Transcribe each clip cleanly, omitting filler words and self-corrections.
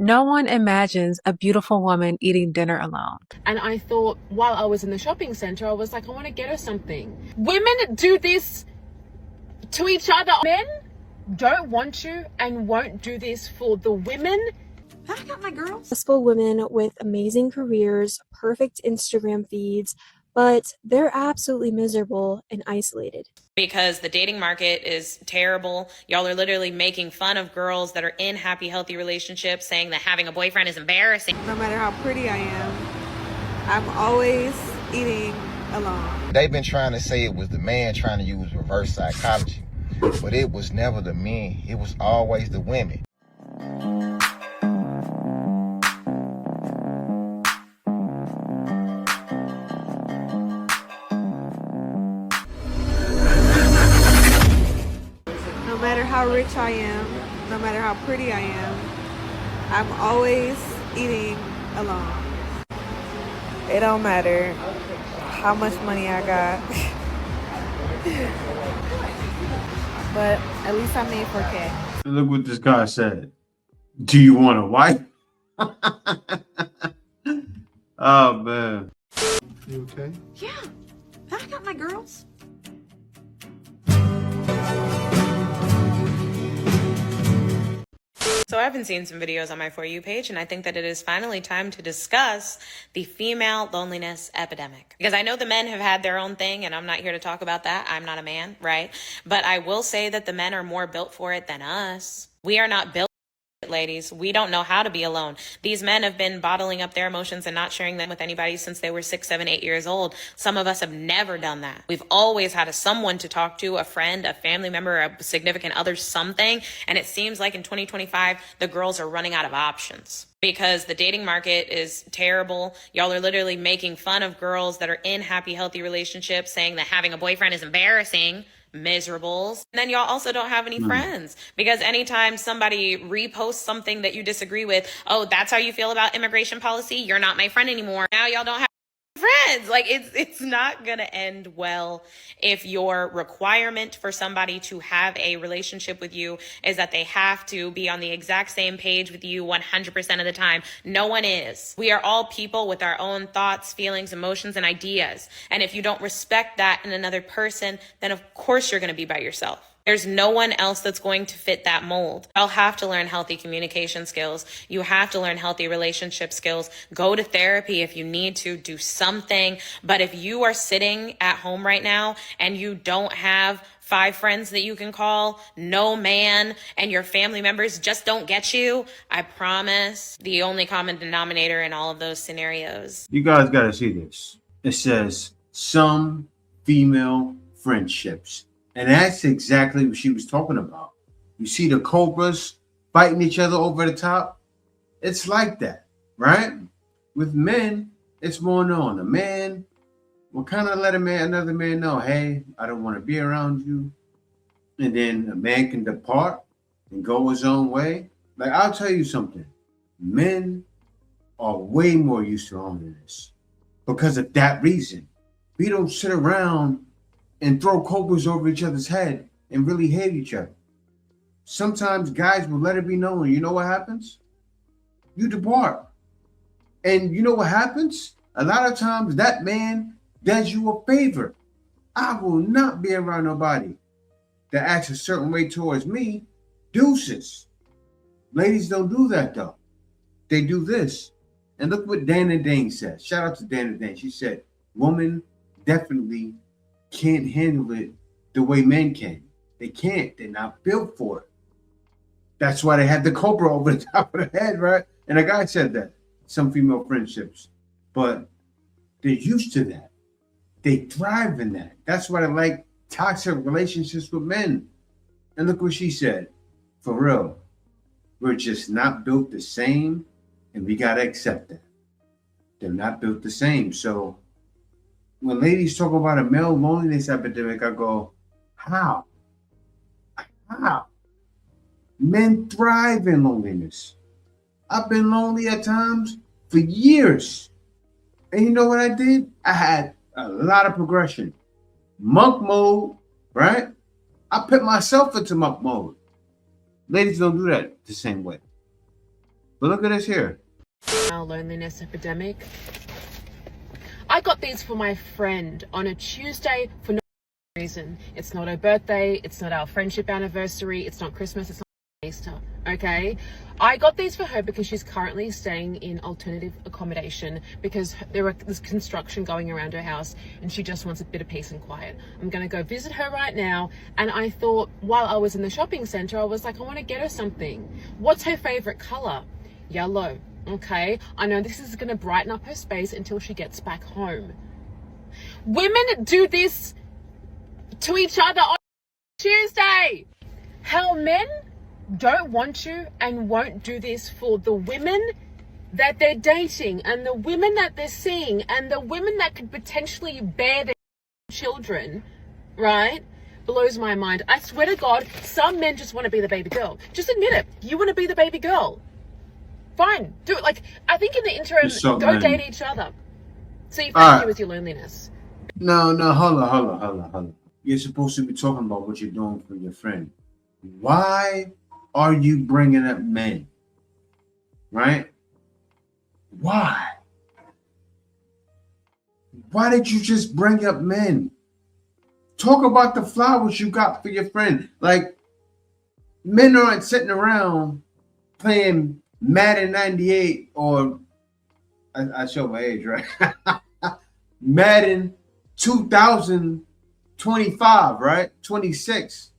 No one imagines a beautiful woman eating dinner alone. And I thought while I was in the shopping center, I was like, I want to get her something. Women do this to each other. Men don't want to and won't do this for the women. I got my girls. Successful women with amazing careers, perfect Instagram feeds, but they're absolutely miserable and isolated. Because the dating market is terrible. Y'all are literally making fun of girls that are in happy, healthy relationships, saying that having a boyfriend is embarrassing. No matter how pretty I am, I'm always eating alone. They've been trying to say it was the man trying to use reverse psychology, but it was never the men. It was always the women. No matter how rich I am, no matter how pretty I am, I'm always eating alone. It don't matter how much money I got, but at least I made 4K. And look what this guy said. Do you want a wife? Oh, man. You okay? Yeah, I got my girls. So I've been seeing some videos on my For You page, and I think that it is finally time to discuss the female loneliness epidemic. Because I know the men have had their own thing, and I'm not here to talk about that. I'm not a man, right? But I will say that the men are more built for it than us. We are not built, ladies. We don't know how to be alone. These men have been bottling up their emotions and not sharing them with anybody since they were 6, 7, 8 years old. Some of us have never done that. We've always had someone to talk to, a friend, a family member, a significant other, something. And it seems like in 2025, the girls are running out of options. Because the dating market is terrible. Y'all are literally making fun of girls that are in happy, healthy relationships, saying that having a boyfriend is embarrassing. Miserables. And then y'all also don't have any friends, because anytime somebody reposts something that you disagree with, oh, that's how you feel about immigration policy, you're not my friend anymore. Now y'all don't have friends. Like it's not gonna end well if your requirement for somebody to have a relationship with you is that they have to be on the exact same page with you 100% of the time. No one is. We are all people with our own thoughts, feelings, emotions, and ideas. And if you don't respect that in another person, then of course you're gonna be by yourself. There's no one else that's going to fit that mold. I'll have to learn healthy communication skills. You have to learn healthy relationship skills. Go to therapy if you need to, do something. But if you are sitting at home right now and you don't have 5 friends that you can call, no man, and your family members just don't get you, I promise the only common denominator in all of those scenarios. You guys got to see this. It says some female friendships. And that's exactly what she was talking about. You see the Cobras fighting each other over the top. It's like that, right? With men, it's more known. A man will kind of let another man know, hey, I don't want to be around you. And then a man can depart and go his own way. Like, I'll tell you something. Men are way more used to loneliness because of that reason. We don't sit around and throw cobras over each other's head and really hate each other. Sometimes guys will let it be known. You know what happens? You depart. And you know what happens? A lot of times that man does you a favor. I will not be around nobody that acts a certain way towards me. Deuces. Ladies don't do that though. They do this. And look what Dana Dane said. Shout out to Dana Dane. She said, women definitely can't handle it the way men can. They can't. They're not built for it. That's why they had the cobra over the top of the head, right? And a guy said that. Some female friendships. But they're used to that. They thrive in that. That's why they like toxic relationships with men. And look what she said. For real. We're just not built the same, and we got to accept that. They're not built the same. So when ladies talk about a male loneliness epidemic, I go, how? How? Men thrive in loneliness. I've been lonely at times for years. And you know what I did? I had a lot of progression. Monk mode, right? I put myself into monk mode. Ladies don't do that the same way. But look at this here. Our loneliness epidemic. I got these for my friend on a Tuesday for no reason. It's not her birthday, it's not our friendship anniversary, it's not Christmas, it's not Easter, okay? I got these for her because she's currently staying in alternative accommodation because there's construction going around her house and she just wants a bit of peace and quiet. I'm gonna go visit her right now, and I thought while I was in the shopping center, I was like, I wanna get her something. What's her favorite color? Yellow. Okay, I know this is going to brighten up her space until she gets back home. Women do this to each other on Tuesday. How men don't want to and won't do this for the women that they're dating and the women that they're seeing and the women that could potentially bear their children, right? Blows my mind. I swear to God, some men just want to be the baby girl. Just admit it. You want to be the baby girl. Fine, do it. Like, I think in the interim, go date each other. So you find you with your loneliness. No, hold on. You're supposed to be talking about what you're doing for your friend. Why are you bringing up men? Right? Why? Why did you just bring up men? Talk about the flowers you got for your friend. Like, men aren't sitting around playing Madden 98 or I show my age, right? Madden 2025, right? 26.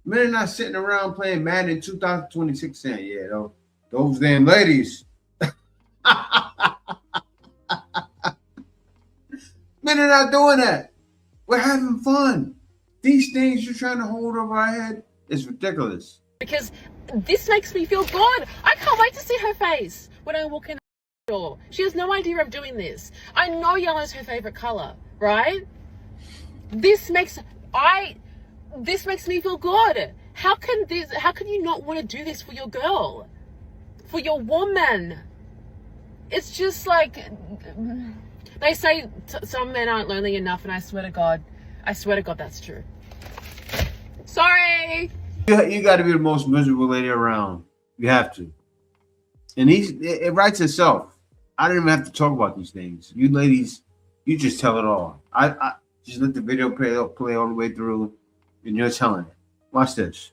Men are not sitting around playing Madden 2026 saying, yeah, those damn ladies. Men are not doing that. We're having fun. These things you're trying to hold over our head is ridiculous. Because this makes me feel good. I can't wait to see her face when I walk in the door. She has no idea I'm doing this. I know yellow is her favorite color, right? This makes me feel good. How can you not want to do this for your girl? For your woman? It's just like, they say some men aren't lonely enough, and I swear to God that's true. Sorry. You got to be the most miserable lady around. You have to. And it writes itself. I don't even have to talk about these things. You ladies, you just tell it all. I just let the video play all the way through, and you're telling it. Watch this.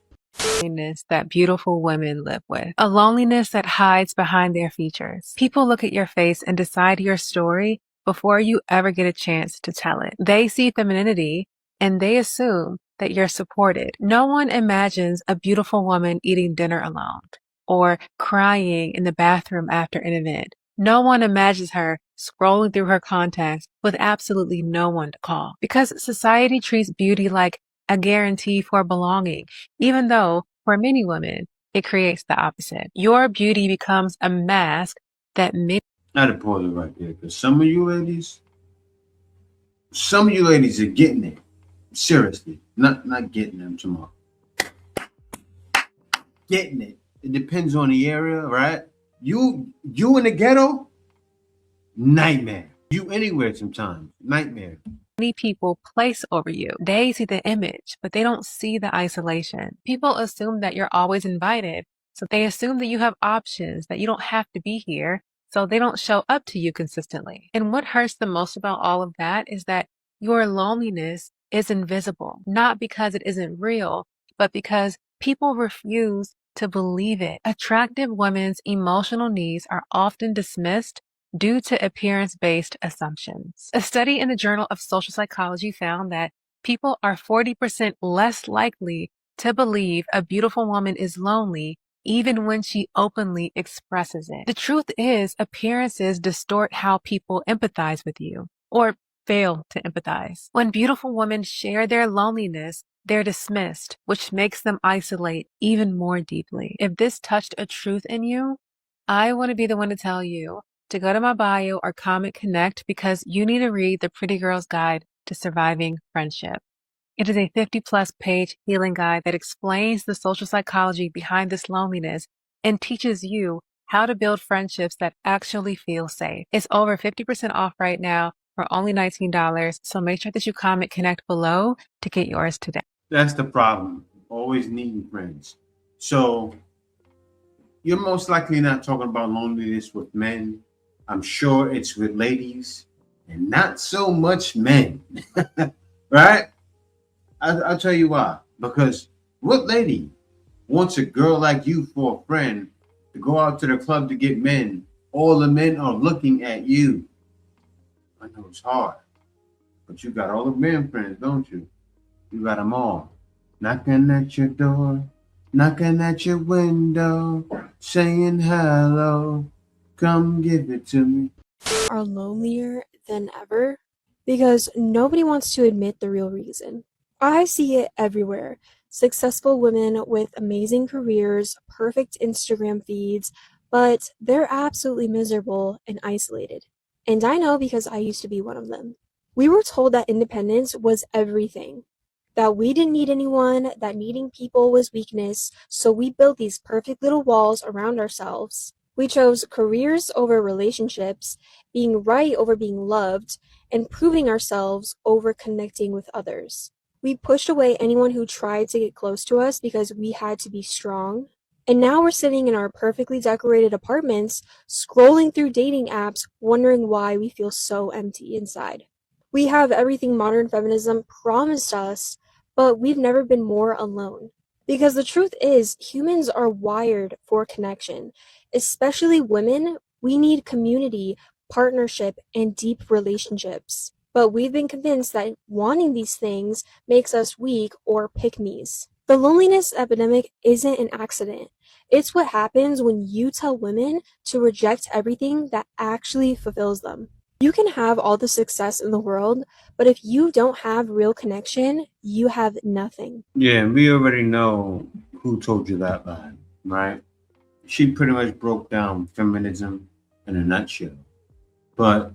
Loneliness that beautiful women live with. A loneliness that hides behind their features. People look at your face and decide your story before you ever get a chance to tell it. They see femininity and they assume that you're supported. No one imagines a beautiful woman eating dinner alone or crying in the bathroom after an event. No one imagines her scrolling through her contacts with absolutely no one to call, because society treats beauty like a guarantee for belonging, even though for many women, it creates the opposite. Your beauty becomes a mask that many— I had to pause it right there, because some of you ladies are getting it. Seriously, not getting them tomorrow. Getting it. It depends on the area, right? You in the ghetto, nightmare. You anywhere sometimes, nightmare. Many people place over you. They see the image, but they don't see the isolation. People assume that you're always invited, so they assume that you have options, that you don't have to be here, so they don't show up to you consistently. And what hurts the most about all of that is that your loneliness is invisible, not because it isn't real, but because people refuse to believe it. Attractive women's emotional needs are often dismissed due to appearance-based assumptions. A study in the Journal of Social Psychology found that people are 40% less likely to believe a beautiful woman is lonely even when she openly expresses it. The truth is, appearances distort how people empathize with you, or fail to empathize. When beautiful women share their loneliness, they're dismissed, which makes them isolate even more deeply. If this touched a truth in you, I want to be the one to tell you to go to my bio or comment connect, because you need to read the Pretty Girl's Guide to Surviving Friendship. It is a 50-plus page healing guide that explains the social psychology behind this loneliness and teaches you how to build friendships that actually feel safe. It's over 50% off right now for only $19, so make sure that you comment connect below to get yours today. That's the problem. Always needing friends. So you're most likely not talking about loneliness with men. I'm sure it's with ladies and not so much men. Right? I'll tell you why. Because what lady wants a girl like you for a friend to go out to the club to get men? All the men are looking at you. I know it's hard, but you got all the men friends, don't you? You got them all knocking at your door, knocking at your window, saying hello. Come give it to me. Are lonelier than ever because nobody wants to admit the real reason. I see it everywhere. Successful women with amazing careers, perfect Instagram feeds, but they're absolutely miserable and isolated. And I know because I used to be one of them. We were told that independence was everything, that we didn't need anyone, that needing people was weakness, so we built these perfect little walls around ourselves. We chose careers over relationships, being right over being loved, and proving ourselves over connecting with others. We pushed away anyone who tried to get close to us because we had to be strong. And now we're sitting in our perfectly decorated apartments, scrolling through dating apps, wondering why we feel so empty inside. We have everything modern feminism promised us, but we've never been more alone. Because the truth is, humans are wired for connection. Especially women, we need community, partnership, and deep relationships. But we've been convinced that wanting these things makes us weak or pick-me's. The loneliness epidemic isn't an accident. It's what happens when you tell women to reject everything that actually fulfills them. You can have all the success in the world, but if you don't have real connection, you have nothing. Yeah, we already know who told you that line, right? She pretty much broke down feminism in a nutshell. But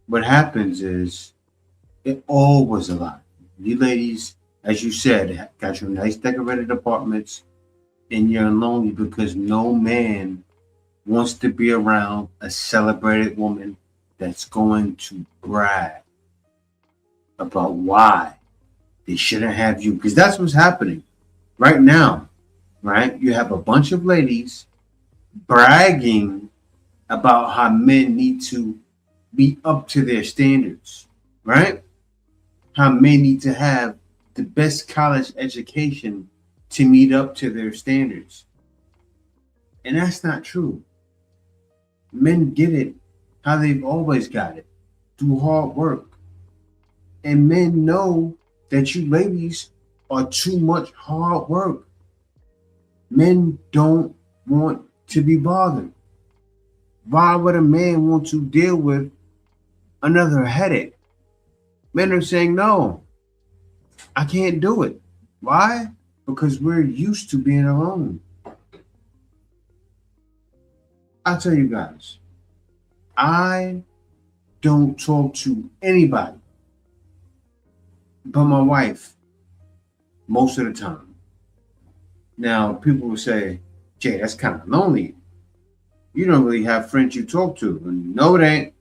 what happens is it all was a lie. You ladies, as you said, got your nice decorated apartments and you're lonely because no man wants to be around a celebrated woman that's going to brag about why they shouldn't have you. Because that's what's happening right now, right? You have a bunch of ladies bragging about how men need to be up to their standards, right? How men need to have the best college education to meet up to their standards. And that's not true. Men get it how they've always got it, through hard work. And men know that you ladies are too much hard work. Men don't want to be bothered. Why would a man want to deal with another headache? Men are saying, no, I can't do it. Why? Because we're used to being alone. I'll tell you guys, I don't talk to anybody but my wife most of the time. Now, people will say, Jay, that's kind of lonely. You don't really have friends you talk to. And no, it ain't.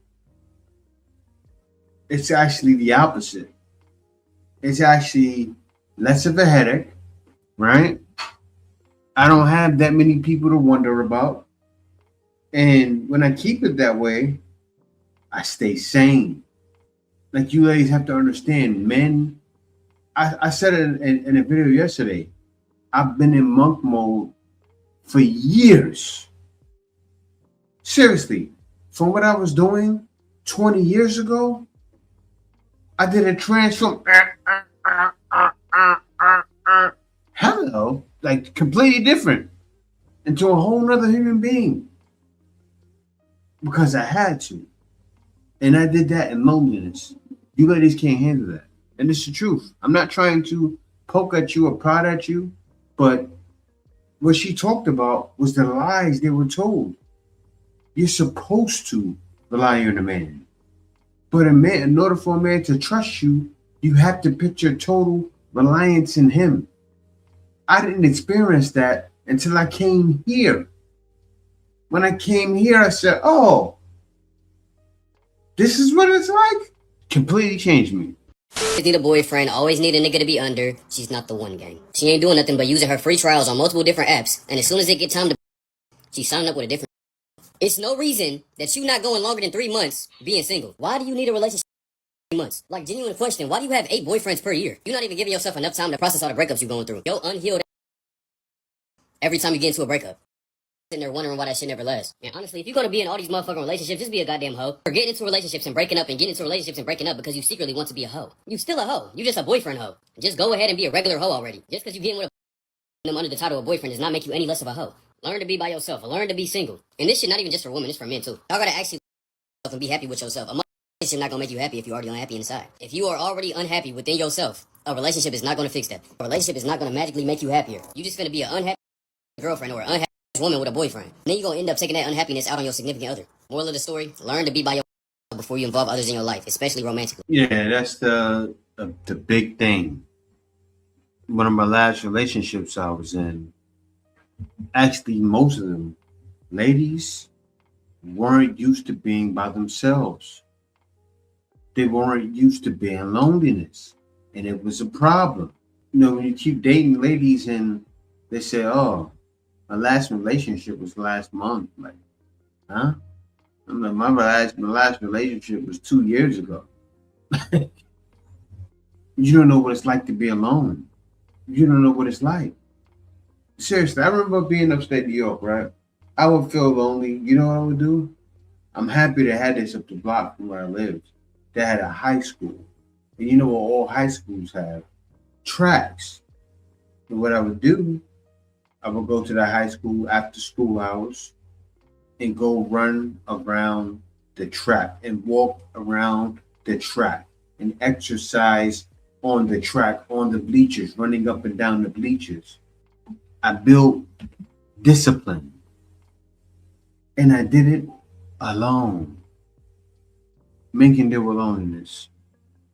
It's actually the opposite. It's actually less of a headache, right? I don't have that many people to wonder about. And when I keep it that way, I stay sane. Like you ladies have to understand, men, I said it in a video yesterday, I've been in monk mode for years. Seriously, from what I was doing 20 years ago, I did a transform. Hello, like completely different into a whole nother human being because I had to. And I did that in loneliness. You ladies can't handle that. And it's the truth. I'm not trying to poke at you or prod at you, but what she talked about was the lies they were told. You're supposed to rely on a man. But a man, in order for a man to trust you, you have to put your total reliance in him. I didn't experience that until I came here. When I came here, I said, oh, this is what it's like? Completely changed me. Always need a boyfriend, always need a nigga to be under. She's not the one, gang. She ain't doing nothing but using her free trials on multiple different apps, and as soon as it get time to She's signing up with a different. It's no reason that you not going longer than 3 months being single. Why do you need a relationship? Months. Like, genuine question, why do you have 8 boyfriends per year? You're not even giving yourself enough time to process all the breakups you're going through. Yo, unhealed every time you get into a breakup. Sitting there wondering why that shit never lasts. And honestly, if you're gonna be in all these motherfucking relationships, just be a goddamn hoe. Or getting into relationships and breaking up and getting into relationships and breaking up because you secretly want to be a hoe. You still a hoe. You just a boyfriend hoe. Just go ahead and be a regular hoe already. Just because you getting with them under the title of boyfriend does not make you any less of a hoe. Learn to be by yourself. Learn to be single. And this shit not even just for women, it's for men too. Y'all gotta actually and be happy with yourself. A relationship not gonna make you happy if you're already unhappy inside. If you are already unhappy within yourself, a relationship is not gonna fix that. A relationship is not gonna magically make you happier. You just gonna be an unhappy girlfriend or an unhappy woman with a boyfriend. Then you're gonna end up taking that unhappiness out on your significant other. Moral of the story, learn to be by yourself before you involve others in your life, especially romantically. Yeah, that's the big thing. One of my last relationships I was in, actually most of them, ladies weren't used to being by themselves. They weren't used to being loneliness. And it was a problem. You know, when you keep dating ladies and they say, oh, my last relationship was last month. Like, huh? I'm like, my last relationship was 2 years ago. You don't know what it's like to be alone. You don't know what it's like. Seriously, I remember being upstate New York, right? I would feel lonely. You know what I would do? I'm happy to have this up the block from where I lived. They had a high school. And you know what all high schools have? Tracks. And what I would do, I would go to the high school after school hours and go run around the track and walk around the track and exercise on the track, on the bleachers, running up and down the bleachers. I built discipline. And I did it alone. Making deal with loneliness.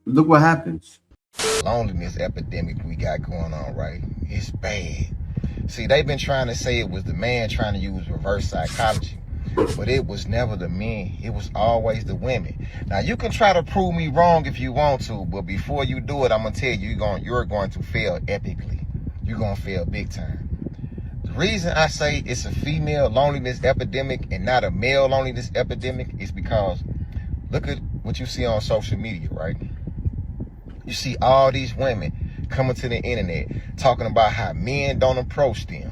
Look what happens. Loneliness epidemic we got going on, right? It's bad. See, they've been trying to say it was the man trying to use reverse psychology, but it was never the men. It was always the women. Now, you can try to prove me wrong if you want to, but before you do it, I'm going to tell you, you're going to fail epically. You're going to fail big time. The reason I say it's a female loneliness epidemic and not a male loneliness epidemic is because look at what you see on social media, right? You see all these women coming to the internet talking about how men don't approach them.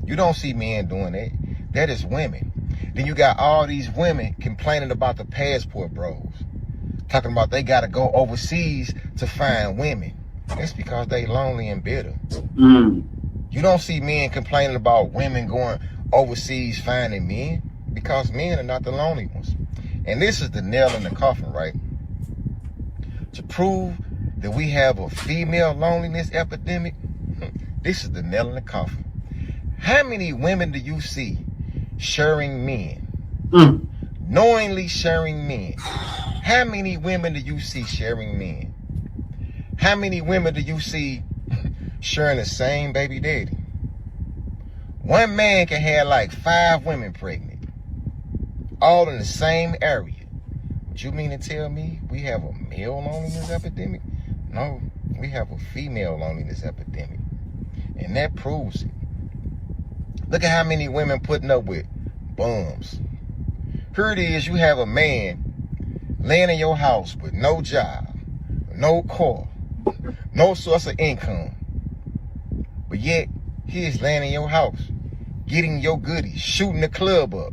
You don't see men doing that. That is women. Then you got all these women complaining about the passport bros, talking about they got to go overseas to find women. That's because they lonely and bitter. You don't see men complaining about women going overseas finding men because men are not the lonely ones. And this is the nail in the coffin, right? To prove that we have a female loneliness epidemic, this is the nail in the coffin. How many women do you see sharing men? Knowingly sharing men. How many women do you see sharing men? How many women do you see sharing the same baby daddy? One man can have like 5 women pregnant, all in the same area. What you mean to tell me we have a male loneliness epidemic? No, we have a female loneliness epidemic. And that proves it. Look at how many women putting up with bums. Here it is, you have a man laying in your house with no job, no car, no source of income. But yet, he is laying in your house, getting your goodies, shooting the club up,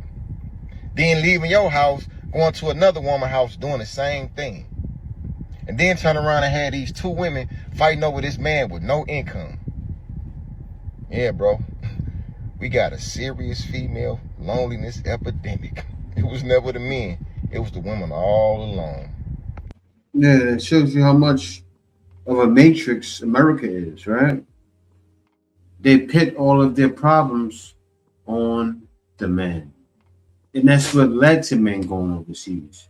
then leaving your house, going to another woman's house doing the same thing. And then turn around and have these 2 women fighting over this man with no income. Yeah, bro. We got a serious female loneliness epidemic. It was never the men. It was the women all along. Yeah, it shows you how much of a matrix America is, right? They pit all of their problems on the men. And that's what led to men going overseas.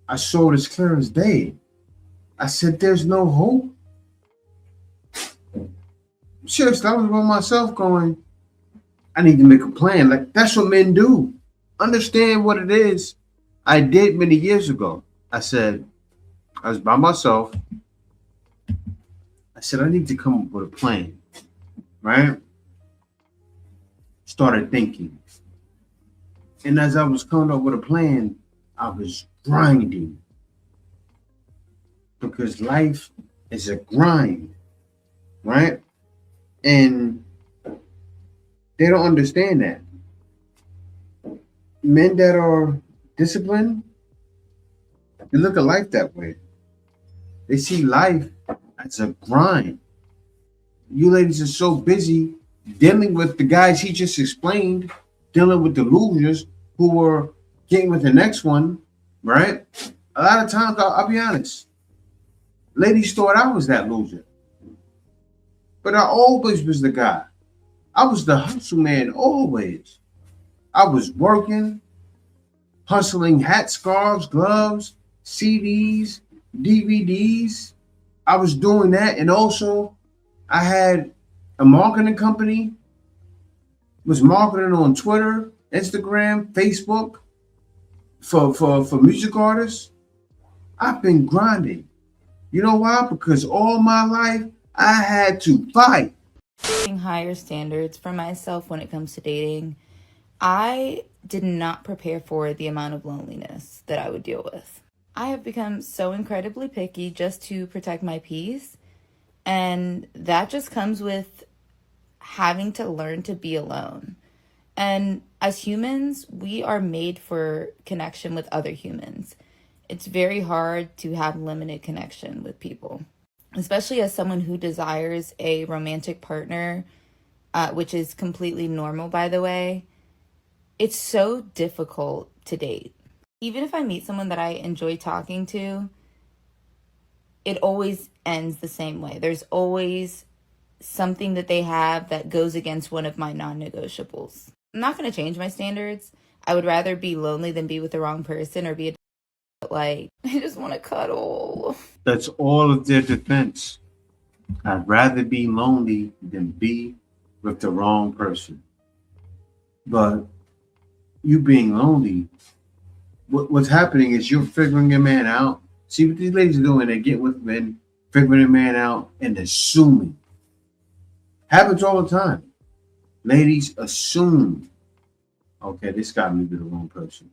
I saw it as clear as day. I said, there's no hope. Seriously, I was by myself going, I need to make a plan. Like, that's what men do. Understand what it is. I did many years ago. I said, I was by myself. I said, I need to come up with a plan, right? started thinking. And as I was coming up with a plan, I was grinding because life is a grind, right? And they don't understand that. Men that are disciplined, they look at life that way. They see life as a grind. You ladies are so busy dealing with the guys he just explained, dealing with the losers who were getting with the next one, right? A lot of times, I'll be honest, ladies thought I was that loser. But I always was the guy. I was the hustle man always. I was working, hustling hats, scarves, gloves, CDs, DVDs. I was doing that. And also, I had a marketing company, was marketing on Twitter, Instagram, Facebook for music artists. I've been grinding. You know why? Because all my life, I had to fight. Higher standards for myself when it comes to dating. I did not prepare for the amount of loneliness that I would deal with. I have become so incredibly picky just to protect my peace, and that just comes with having to learn to be alone. And as humans, we are made for connection with other humans. It's very hard to have limited connection with people, especially as someone who desires a romantic partner, which is completely normal, by the way. It's so difficult to date. Even if I meet someone that I enjoy talking to, it always ends the same way. There's always something that they have that goes against one of my non-negotiables. I'm not going to change my standards. I would rather be lonely than be with the wrong person or be a like, I just want to cuddle. That's all of their defense. I'd rather be lonely than be with the wrong person. But you being lonely, what's happening is you're figuring your man out. See what these ladies are doing? They get with men, figuring their man out, and assuming. Happens all the time. Ladies assume, okay, this got me to the wrong person.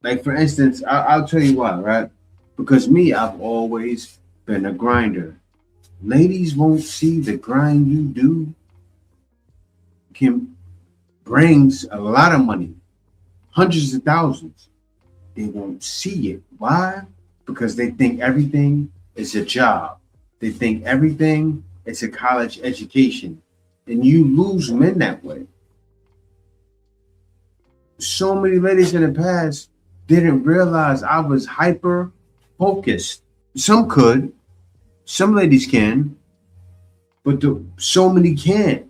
Like, for instance, I'll tell you why, right? Because me, I've always been a grinder. Ladies won't see the grind you do. Kim brings a lot of money, hundreds of thousands. They won't see it. Why? Because they think everything is a job. They think everything is a college education. And you lose men that way. So many ladies in the past didn't realize I was hyper focused. Some could, some ladies can, but so many can't.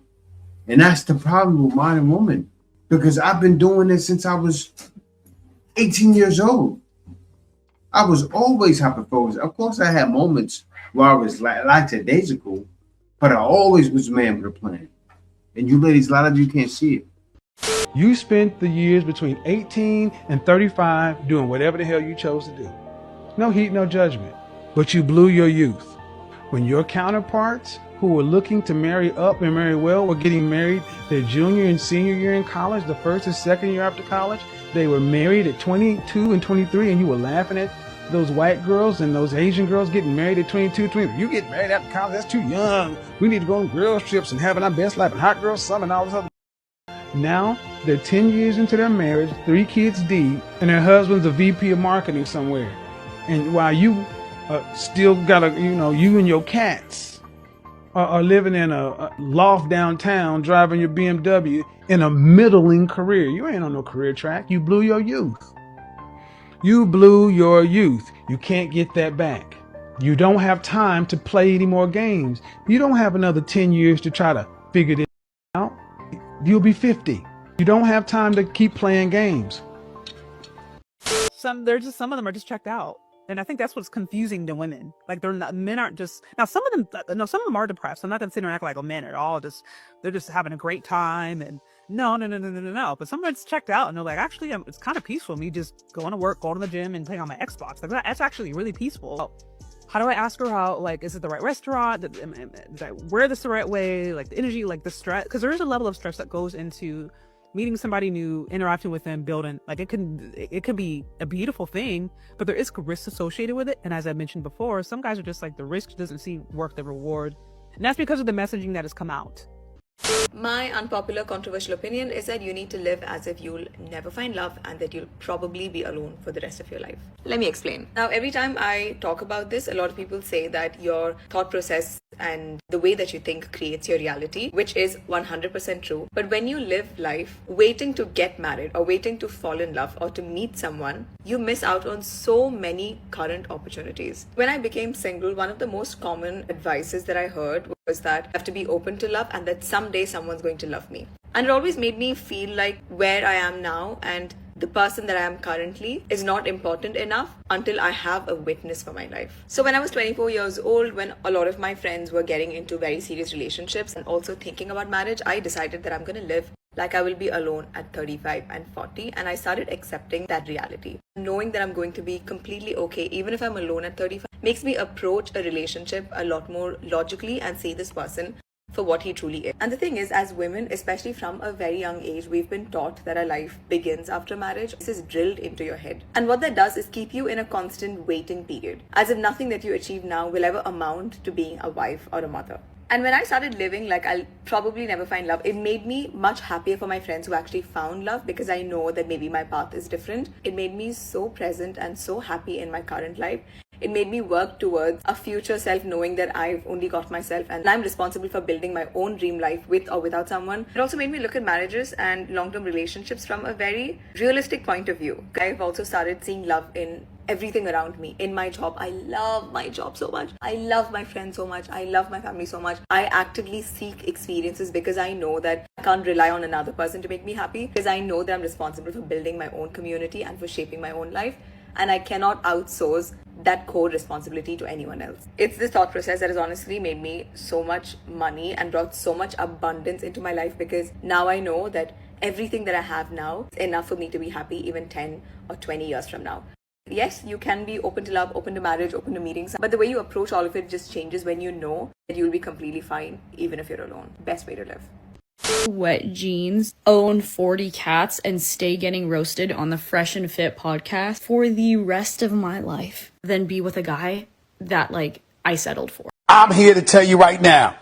And that's the problem with modern women, because I've been doing this since I was 18 years old. I was always hyper focused. Of course, I had moments where I was lackadaisical, but I always was a man with a plan. And you ladies, a lot of you can't see it. You spent the years between 18 and 35 doing whatever the hell you chose to do. No heat, no judgment. But you blew your youth. When your counterparts who were looking to marry up and marry well were getting married their junior and senior year in college, the first and second year after college, they were married at 22 and 23, and you were laughing at those white girls and those Asian girls getting married at 22, 23. You get married after college, that's too young. We need to go on girls trips and having our best life and hot girl summer and all this other. Now, they're 10 years into their marriage, 3 kids deep, and their husband's a VP of marketing somewhere. And while you still got you and your cats are living in a loft downtown, driving your BMW in a middling career. You ain't on no career track. You blew your youth. You blew your youth. You can't get that back. You don't have time to play any more games. You don't have another 10 years to try to figure this out. You'll be 50. You don't have time to keep playing games. Some of them are just checked out. And I think that's what's confusing to women. Like, men aren't just, now some of them are depressed. I'm not gonna sit here and act like men are all they're just having a great time. And no. But some are just checked out and they're like, actually, it's kind of peaceful. Me just going to work, going to the gym and playing on my Xbox. Like, that's actually really peaceful. How do I ask her out? Like, is it the right restaurant? Did I wear this the right way? Like the energy, like the stress, because there is a level of stress that goes into meeting somebody new, interacting with them, building. Like it could be a beautiful thing, but there is risk associated with it. And as I mentioned before, some guys are just like, the risk doesn't seem worth the reward, and that's because of the messaging that has come out. My unpopular, controversial opinion is that you need to live as if you'll never find love and that you'll probably be alone for the rest of your life. Let me explain. Now, every time I talk about this, a lot of people say that your thought process and the way that you think creates your reality, which is 100% true. But when you live life waiting to get married or waiting to fall in love or to meet someone, you miss out on so many current opportunities. When I became single, one of the most common advices that I heard was that I have to be open to love and that someday someone's going to love me. And it always made me feel like where I am now and the person that I am currently is not important enough until I have a witness for my life. So when I was 24 years old, when a lot of my friends were getting into very serious relationships and also thinking about marriage, I decided that I'm going to live like I will be alone at 35 and 40, and I started accepting that reality. Knowing that I'm going to be completely okay even if I'm alone at 35 makes me approach a relationship a lot more logically and see this person for what he truly is. And the thing is, as women, especially from a very young age, we've been taught that our life begins after marriage. This is drilled into your head. And what that does is keep you in a constant waiting period, as if nothing that you achieve now will ever amount to being a wife or a mother. And when I started living like I'll probably never find love, it made me much happier for my friends who actually found love, because I know that maybe my path is different. It made me so present and so happy in my current life. It made me work towards a future self, knowing that I've only got myself and I'm responsible for building my own dream life with or without someone. It also made me look at marriages and long-term relationships from a very realistic point of view. I've also started seeing love in everything around me. In my job, I love my job so much. I love my friends so much. I love my family so much. I actively seek experiences because I know that I can't rely on another person to make me happy, because I know that I'm responsible for building my own community and for shaping my own life. And I cannot outsource that core responsibility to anyone else. It's this thought process that has honestly made me so much money and brought so much abundance into my life, because now I know that everything that I have now is enough for me to be happy even 10 or 20 years from now. Yes, you can be open to love, open to marriage, open to meetings, but the way you approach all of it just changes when you know that you'll be completely fine even if you're alone. Best way to live. Wet jeans, own 40 cats, and stay getting roasted on the Fresh and Fit podcast for the rest of my life than be with a guy that, like, I settled for. I'm here to tell you right now,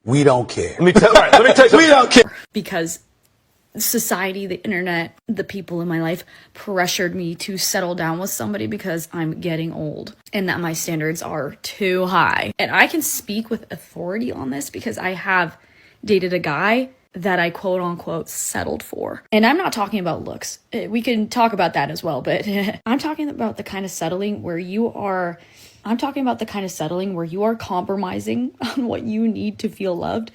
we don't care. Let me tell you something. We don't care. Because society, the internet, the people in my life pressured me to settle down with somebody because I'm getting old and that my standards are too high. And I can speak with authority on this because I have dated a guy that I quote unquote settled for. And I'm not talking about looks. We can talk about that as well, but I'm talking about the kind of settling where you are compromising on what you need to feel loved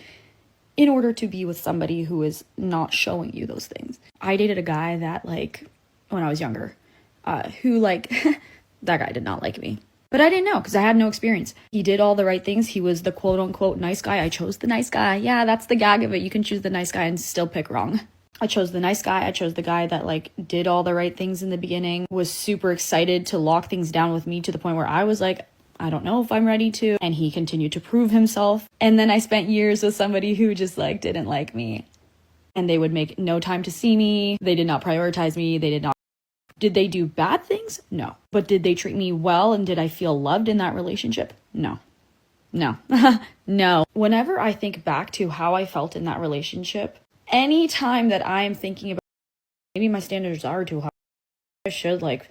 in order to be with somebody who is not showing you those things. I dated a guy that, like, when I was younger, who, like, that guy did not like me. But I didn't know because I had no experience. He did all the right things. He was the quote-unquote nice guy. I chose the nice guy. Yeah, that's the gag of it. You can choose the nice guy and still pick wrong. I chose the nice guy. I chose the guy that, like, did all the right things in the beginning, was super excited to lock things down with me to the point where I was like, I don't know if I'm ready to. And he continued to prove himself. And then I spent years with somebody who just, like, didn't like me. And they would make no time to see me. They did not prioritize me. Did they do bad things? No. But did they treat me well and did I feel loved in that relationship? No. No. Whenever I think back to how I felt in that relationship, anytime that I am thinking about maybe my standards are too high, I should, like,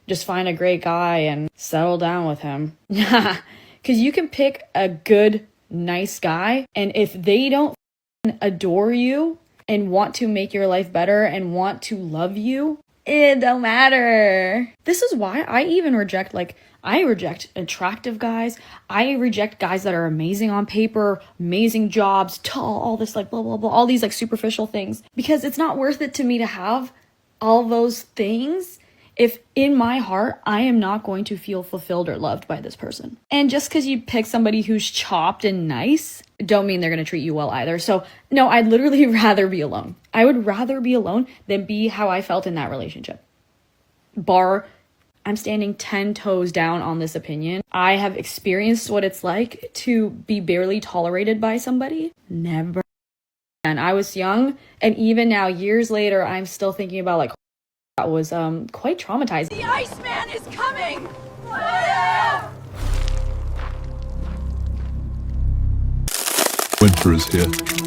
just find a great guy and settle down with him. Because you can pick a good, nice guy, and if they don't adore you and want to make your life better and want to love you, it don't matter. This is why I even reject attractive guys. I reject guys that are amazing on paper, amazing jobs, tall, all this, like, blah, blah, blah, all these, like, superficial things. Because it's not worth it to me to have all those things if in my heart I am not going to feel fulfilled or loved by this person. And just because you pick somebody who's chopped and nice, don't mean they're going to treat you well either. So no, I'd literally rather be alone. I would rather be alone than be how I felt in that relationship. I'm standing 10 toes down on this opinion. I have experienced what it's like to be barely tolerated by somebody. Never. And I was young, and even now, years later, I'm still thinking about like that was quite traumatizing. The Iceman is coming! Winter is here.